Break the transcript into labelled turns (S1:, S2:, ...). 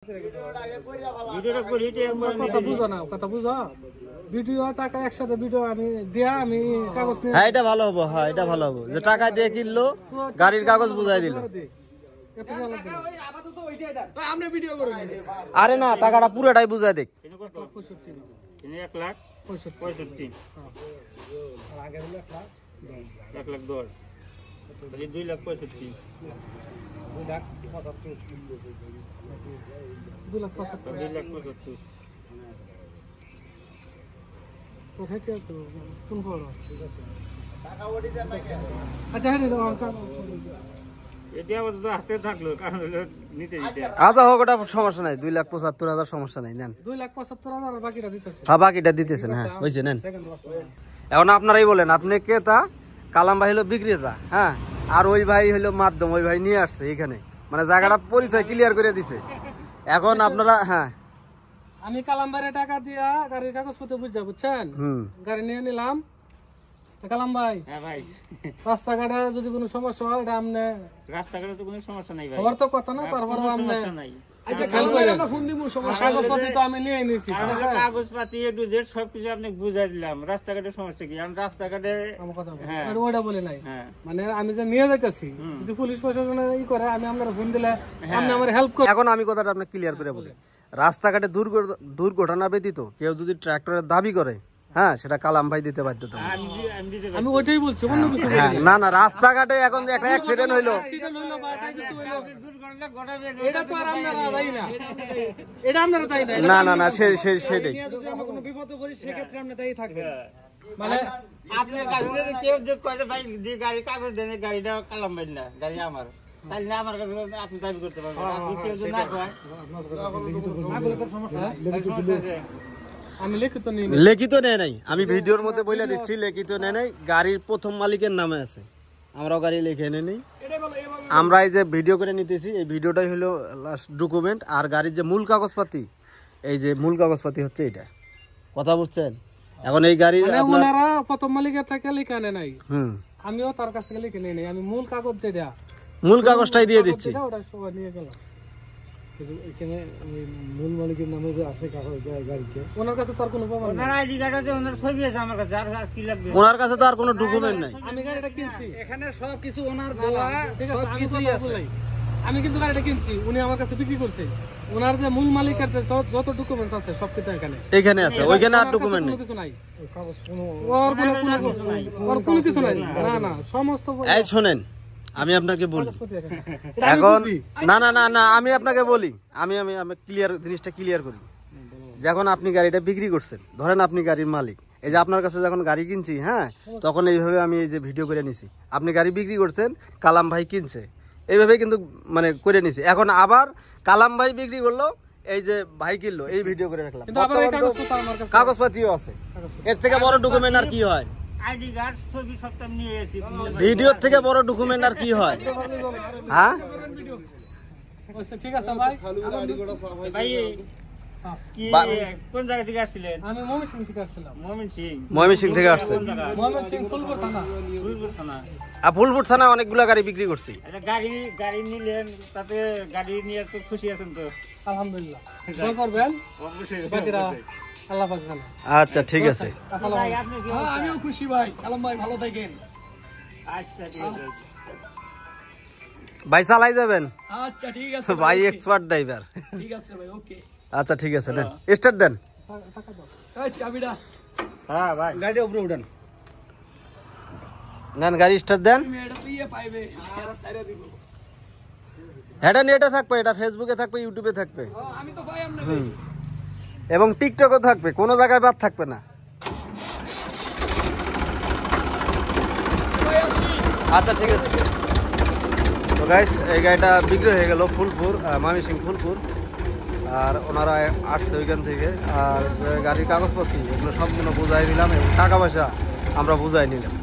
S1: কথা বুঝো না, কথা বুঝো। ভিডিও টাকা একসাথে ভিডিও আমি দিয়া আমি কাগজ নিয়ে।
S2: হ্যাঁ এটা ভালো হবে, হ্যাঁ এটা ভালো হবে যে টাকা দিয়ে কিনলো গাড়ির কাগজ বুঝাই দিল। আরে না টাকাটা পুরোটাই বুঝাই দেখ।
S3: 1,65,65 1,10,000 2,65,000 2,75,000
S1: আচ্ছা
S2: আচ্ছা হোক ওটা সমস্যা নাই, 2,75,000 সমস্যা নাই, নেন
S1: 2,75,000 বাকিটা দিতেছে।
S2: হ্যাঁ বাকিটা দিতেছেন, হ্যাঁ বুঝছে নেন। এখন আপনারাই বলেন, আপনি ক্রেতা, কালাম ভাই হলো বিক্রেতা, হ্যাঁ আর ওই ভাই হলো মাধ্যম, ওই ভাই নিয়ে আসছে এখানে, মানে জায়গাটা পরিচয় ক্লিয়ার করে দিছে। এখন আপনারা হ্যাঁ
S1: আমি কালাম ভাইয়ের টাকা দিয়া গাড়ির কাগজপত্র বুঝা বুঝছেন, গাড়ি নিয়ে নিলাম। কালাম ভাই,
S3: হ্যাঁ ভাই,
S1: রাস্তাঘাটে যদি কোনো সমস্যা হয় এটা আপনি,
S3: রাস্তাঘাটে তো কোনো সমস্যা নাই ভাই,
S1: খবর তো কথা না, তারপর আপনি কাগজপত্র তো আমি নিয়ে নিয়েছি,
S3: কাগজপাতি এ টু জেড সবকিছু আপনি বুঝাই দিলাম। রাস্তাঘাটে সমস্যা কি? আমি রাস্তাঘাটে
S1: ওইটা বলে নাই, মানে আমি যে নিয়ে যাইতেছি যদি পুলিশ প্রশাসন ই করে আমি আপনার ফোন দিলে আপনি আমার হেল্প করেন।
S2: এখন আমি কথাটা আপনি ক্লিয়ার করে বলি, রাস্তাঘাটে দুর্ঘটনা ব্যতীত কেউ যদি ট্রাক্টরের দাবি করে, হ্যাঁ সেটা কালাম ভাই দিতে বাধ্য।
S1: আমি ওইটাই বলছি, অন্য কিছু
S2: না না, রাস্তাঘাটে এখন যে একটা অ্যাক্সিডেন্ট হইলো,
S1: এটা তো আর আপনারা তাই না, এটা আপনারা তাই না,
S2: না না না সেটাই
S1: কোনো বিপদ করি সেক্ষেত্রে আপনি তাই থাকবেন।
S3: মানে আপনার কাছে কেউ যে কয় ভাই যে গাড়ি কাগজ দেন, গাড়িটা কালাম ভাই না, গাড়ি আমার, তাই না আমার কাছে আপনি দাবি করতে পারবেন। আপনি কেউ যদি না কয়
S1: আমি লিখিত নিই,
S2: লিখিত নেয় নাই, আমি ভিডিওর মধ্যে বলে দিচ্ছি লিখিত নেয় নাই, গাড়ির প্রথম মালিকের নামে আছে, আমরাও গাড়ি লিখে এনে নেই। আমরা এই যে ভিডিও করে নিতেছি, এই ভিডিওটাই হলো লাস্ট ডকুমেন্ট, আর গাড়ির যে মূল কাগজপাতি, এই যে মূল কাগজপাতি হচ্ছে এটা, কথা বুঝছেন। এখন এই গাড়ির
S1: ওনারা প্রথম মালিকের থেকে লিখে আনে নাই, আমিও তার কাছ থেকে লিখে নিয়ে নেই, আমি মূল কাগজ যেটা
S2: মূল কাগজটাই দিয়ে দিচ্ছি।
S1: ওটা সবাই নিয়ে গেলাম, এখানে মূল মালিকের নামে যে আছে গাড়িতে, ওনার কাছে তার কোনো প্রমাণ নেই,
S3: আইডি কার্ড আছে, ওনার ছবি আছে আমার কাছে, আর কি লাগবে?
S2: ওনার কাছে তো আর কোনো ডকুমেন্ট নাই।
S1: আমি গাড়িটা কিনছি, এখানে সবকিছু ওনার দেওয়া, ঠিক আছে সবকিছুই আছে। আমি কিন্তু গাড়িটা কিনছি, উনি আমার কাছে বিক্রি করছে, ওনার যে মূল মালিকের যে যত ডকুমেন্টস আছে সব কিছু
S2: এখানে আছে, ওইখানে আর ডকুমেন্ট নেই,
S1: কিছু নাই, ওর কোনো কিছু নাই, না না সমস্ত।
S2: এই শুনেন আমি আপনাকে বলি এখন, না না না না আমি আপনাকে বলি, আমি ক্লিয়ার জিনিসটা ক্লিয়ার করি। যখন আপনি গাড়িটা বিক্রি করছেন, ধরেন আপনি গাড়ির মালিক, এই যে আপনার কাছে যখন গাড়ি কিনছি, হ্যাঁ তখন এইভাবে আমি এই যে ভিডিও করে নিছি, আপনি গাড়ি বিক্রি করছেন, কালাম ভাই কিনছে, এইভাবে কিন্তু মানে করে নিছি। এখন আবার কালাম ভাই বিক্রি করলো, এই যে ভাই কিনলো, এই ভিডিও করে রাখলাম, কাগজপাতিও আছে, এর থেকে বড় ডকুমেন্ট আর কি হয়?
S3: আইডি কার্ড ছবি সব নিয়ে এসেছি,
S2: ভিডিওর থেকে বড় ডকুমেন্ট আর কি হয়? হ্যাঁ
S1: ঠিক আছে ভাই।
S3: ভাই কি কোন জায়গা থেকে আসছিলেন?
S1: আমি ময়মনসিংহ থেকে আসছিলাম।
S2: ময়মনসিংহ থেকে আসছেন?
S1: ময়মনসিংহ ফুলপুর থানা।
S2: ফুলপুর থানা অনেকগুলা গাড়ি বিক্রি করছি।
S3: আচ্ছা গাড়ি নিলেন, তাতে গাড়ি নিয়ে তো খুশি আছেন তো?
S1: আলহামদুলিল্লাহ। দোয়া করবেন অবশ্যই, বাকিরা আল্লাহ পাক জানে।
S2: আচ্ছা ঠিক আছে,
S3: ভাই আপনি কি?
S1: আমিও খুশি ভাই, আলম ভাই ভালো থাকেন।
S3: আচ্ছা ঠিক আছে
S2: ভাই চালাই যাবেন?
S1: আচ্ছা ঠিক আছে
S2: ভাই, এক্সপার্ট ড্রাইভার।
S1: ঠিক আছে ভাই, ওকে
S2: আচ্ছা ঠিক আছে, দেন স্টার্ট দেন।
S1: এই চাবিটা,
S3: হ্যাঁ ভাই
S1: গাড়ি উপরে উঠান,
S2: নেন গাড়ি স্টার্ট দেন।
S1: এটা পিয়ে পাইবে আর সাইরা দিব,
S2: এটা নেটে থাকবে, এটা ফেসবুকে থাকবে, ইউটিউবে থাকবে,
S1: আমি তো ভাই আমনে
S2: এবং টিকটকে থাকবে, কোনো জায়গায় বাদ থাকবে না। আচ্ছা ঠিক আছে। তো গাইস এই গাড়িটা বিক্রি হয়ে গেল ফুলপুর, ময়মনসিংহ ফুলপুর, আর ওনারা আসছে ওইখান থেকে, আর গাড়ির কাগজপত্র এগুলো সবগুলো বুঝাই দিলাম এবং টাকা পয়সা আমরা বুঝাই নিলাম।